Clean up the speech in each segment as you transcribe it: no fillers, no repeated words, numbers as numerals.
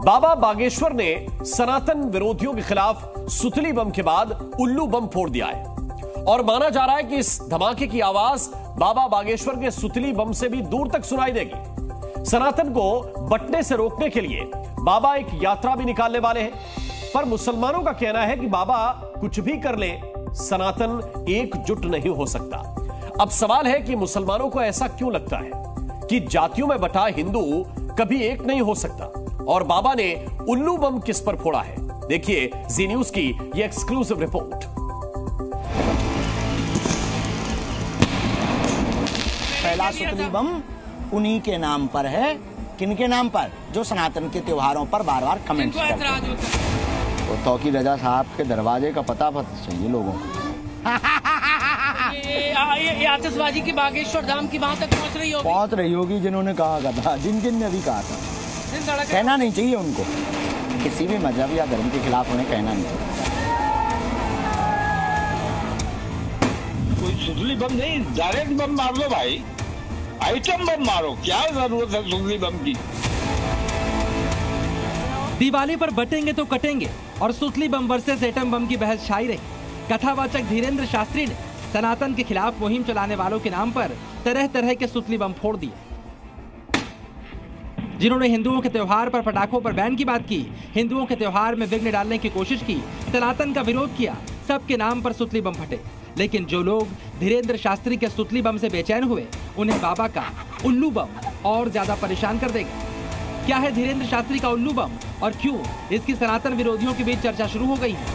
बाबा बागेश्वर ने सनातन विरोधियों के खिलाफ सुतली बम के बाद उल्लू बम फोड़ दिया है और माना जा रहा है कि इस धमाके की आवाज बाबा बागेश्वर के सुतली बम से भी दूर तक सुनाई देगी। सनातन को बंटने से रोकने के लिए बाबा एक यात्रा भी निकालने वाले हैं, पर मुसलमानों का कहना है कि बाबा कुछ भी कर ले, सनातन एकजुट नहीं हो सकता। अब सवाल है कि मुसलमानों को ऐसा क्यों लगता है कि जातियों में बटा हिंदू कभी एक नहीं हो सकता, और बाबा ने उल्लू बम किस पर फोड़ा है? देखिए जी न्यूज की यह एक्सक्लूसिव रिपोर्ट। पहला सुतली बम उन्हीं के नाम पर है। किनके नाम पर? जो सनातन के त्योहारों पर बार बार कमेंट्स करते हैं। तो तौकी रजा साहब के दरवाजे का पता चाहिए लोगों को। ये आतिशबाजी की बागेश्वर धाम की वहां तक पहुंच रही होगी जिन्होंने कहा था, जिन ने भी कहा था। कहना नहीं चाहिए उनको, किसी भी मजहब या धर्म के खिलाफ उन्हें कहना नहीं चाहिए। कोई सुतली बम नहीं, डायरेक्ट बम मार लो भाई, आइटम बम मारो, क्या जरूरत है सुतली बम की? दिवाली पर बटेंगे तो कटेंगे और सुतली बम वर्सेस एटम बम की बहस छाई रही। कथावाचक धीरेन्द्र शास्त्री ने सनातन के खिलाफ मुहिम चलाने वालों के नाम पर तरह तरह के सुतली बम फोड़ दिए। जिन्होंने हिंदुओं के त्योहार पर पटाखों पर बैन की बात की, हिंदुओं के त्योहार में विघ्न डालने की कोशिश की, सनातन का विरोध किया, सबके नाम पर सुतली बम फटे। लेकिन जो लोग धीरेन्द्र शास्त्री के सुतली बम से बेचैन हुए, उन्हें बाबा का उल्लू बम और ज्यादा परेशान कर देगा। क्या है धीरेन्द्र शास्त्री का उल्लू बम और क्यों इसकी सनातन विरोधियों के बीच चर्चा शुरू हो गई है?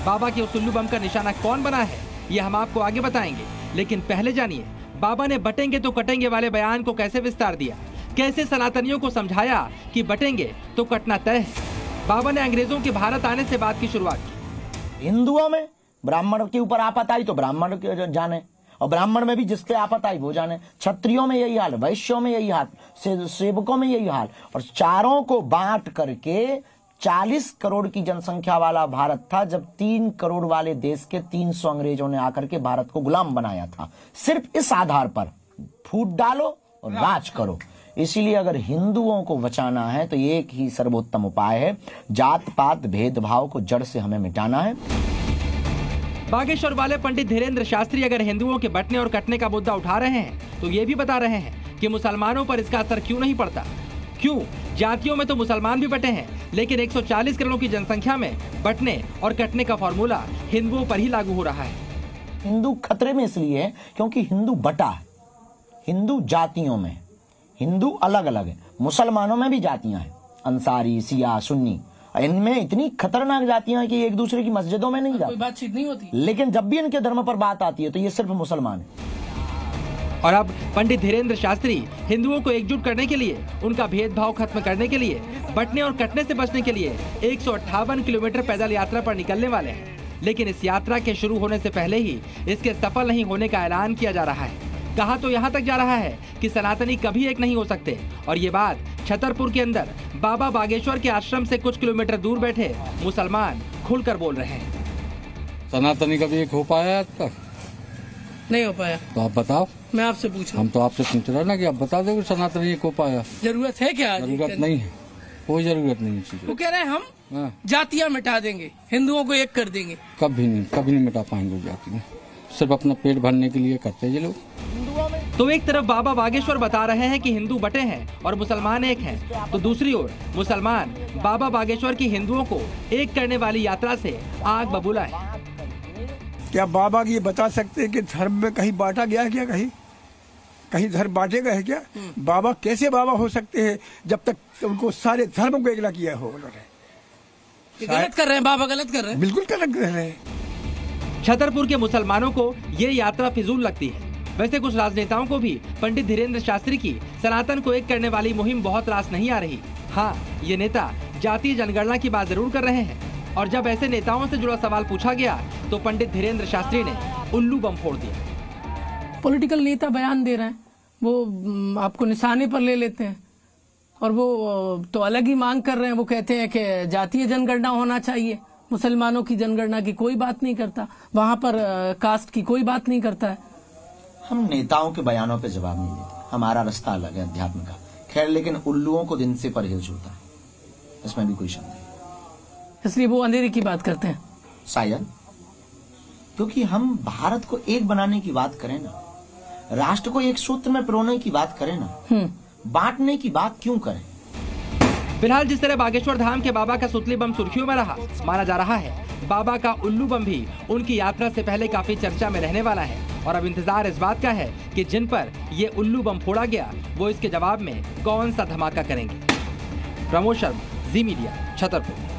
बाबा के उस उल्लू बम का निशाना कौन बना है, यह हम आपको आगे बताएंगे। लेकिन पहले जानिए बाबा ने बटेंगे तो कटेंगे वाले बयान को कैसे विस्तार दिया, कैसे सनातनियों को समझाया कि बटेंगे तो कटना तय है। बाबा ने अंग्रेजों के भारत आने से बात की शुरुआत की। हिंदुओं में ब्राह्मण के ऊपर आफत आई तो ब्राह्मण जाने, और ब्राह्मण में भी जिसके आफत आई वो जाने। क्षत्रियों में यही हाल, वैश्यों में यही हाल, सेवकों में यही हाल, और चारों को बांट करके 40 करोड़ की जनसंख्या वाला भारत था, जब 3 करोड़ वाले देश के 300 अंग्रेजों ने आकर के भारत को गुलाम बनाया था। सिर्फ इस आधार पर फूट डालो और राज करो। इसीलिए अगर हिंदुओं को बचाना है तो एक ही सर्वोत्तम उपाय है, जात पात भेदभाव को जड़ से हमें मिटाना है। बागेश्वर वाले पंडित धीरेन्द्र शास्त्री अगर हिंदुओं के बंटने और कटने का मुद्दा उठा रहे हैं तो ये भी बता रहे हैं कि मुसलमानों पर इसका असर क्यों नहीं पड़ता। क्यों? जातियों में तो मुसलमान भी बटे हैं, लेकिन 140 करोड़ की जनसंख्या में बंटने और कटने का फॉर्मूला हिंदुओं पर ही लागू हो रहा है। हिंदू खतरे में इसलिए है क्योंकि हिंदू बटा है। हिंदू जातियों में हिंदू अलग अलग है, मुसलमानों में भी जातियां हैं, अंसारी, सिया, सुन्नी। इनमें इतनी खतरनाक जातियां हैं कि एक दूसरे की मस्जिदों में नहीं जाती, कोई बातचीत नहीं होती। लेकिन जब भी इनके धर्म पर बात आती है तो ये सिर्फ मुसलमान है। और अब पंडित धीरेन्द्र शास्त्री हिंदुओं को एकजुट करने के लिए, उनका भेदभाव खत्म करने के लिए, बंटने और कटने से बचने के लिए 158 किलोमीटर पैदल यात्रा पर निकलने वाले हैं। लेकिन इस यात्रा के शुरू होने से पहले ही इसके सफल नहीं होने का ऐलान किया जा रहा है। कहा तो यहाँ तक जा रहा है कि सनातनी कभी एक नहीं हो सकते, और ये बात छतरपुर के अंदर बाबा बागेश्वर के आश्रम से कुछ किलोमीटर दूर बैठे मुसलमान खुलकर बोल रहे हैं। सनातनी कभी एक हो पाया आज तक? नहीं हो पाया। तो आप बताओ। मैं आपसे पूछा। हम तो आपसे पूछ रहे ना कि आप बता दो सनातनी एक हो पाया। जरूरत है क्या? जरूरत नहीं है, कोई जरूरत नहीं है। वो कह रहे हैं हम जातियां मिटा देंगे, हिंदुओं को एक कर देंगे। कभी नहीं मिटा पाएंगे जातियां, सिर्फ अपना पेट भरने के लिए करते हैं ये लोग। तो एक तरफ बाबा बागेश्वर बता रहे हैं कि हिंदू बटे हैं और मुसलमान एक हैं, तो दूसरी ओर मुसलमान बाबा बागेश्वर की हिंदुओं को एक करने वाली यात्रा से आग बबूला है। क्या बाबा ये बता सकते हैं कि धर्म में कहीं बांटा गया है क्या? कहीं धर्म बांटे गए हैं क्या? बाबा कैसे बाबा हो सकते हैं जब तक उनको सारे धर्म को एकला किया हो उन्होंने? गलत कर रहे हैं बाबा, गलत कर रहे हैं, बिल्कुल गलत कर रहे हैं। छतरपुर के मुसलमानों को ये यात्रा फिजूल लगती है। वैसे कुछ राजनेताओं को भी पंडित धीरेन्द्र शास्त्री की सनातन को एक करने वाली मुहिम बहुत रास नहीं आ रही। हाँ, ये नेता जातीय जनगणना की बात जरूर कर रहे हैं, और जब ऐसे नेताओं से जुड़ा सवाल पूछा गया तो पंडित धीरेन्द्र शास्त्री ने उल्लू बम फोड़ दिया। पॉलिटिकल नेता बयान दे रहे हैं, वो आपको निशाने पर ले लेते हैं, और वो तो अलग ही मांग कर रहे हैं। वो कहते हैं कि जातीय जनगणना होना चाहिए, मुसलमानों की जनगणना की कोई बात नहीं करता, वहां पर कास्ट की कोई बात नहीं करता है। हम नेताओं के बयानों पे जवाब नहीं देते, हमारा रास्ता अलग है अध्यात्म का। खैर, लेकिन उल्लुओं को दिन से परहेज होता है। इसमें भी कोई शक नहीं। इसलिए वो अंधेरे की बात करते हैं शायद, क्योंकि हम भारत को एक बनाने की बात करें ना, राष्ट्र को एक सूत्र में पिरोने की बात करें ना, बांटने की बात क्यों करें। फिलहाल जिस तरह बागेश्वर धाम के बाबा का सुतली बम सुर्खियों में रहा, माना जा रहा है बाबा का उल्लू बम भी उनकी यात्रा से पहले काफी चर्चा में रहने वाला है। और अब इंतजार इस बात का है कि जिन पर ये उल्लू बम फोड़ा गया वो इसके जवाब में कौन सा धमाका करेंगे। प्रमोद शर्मा, जी मीडिया, छतरपुर।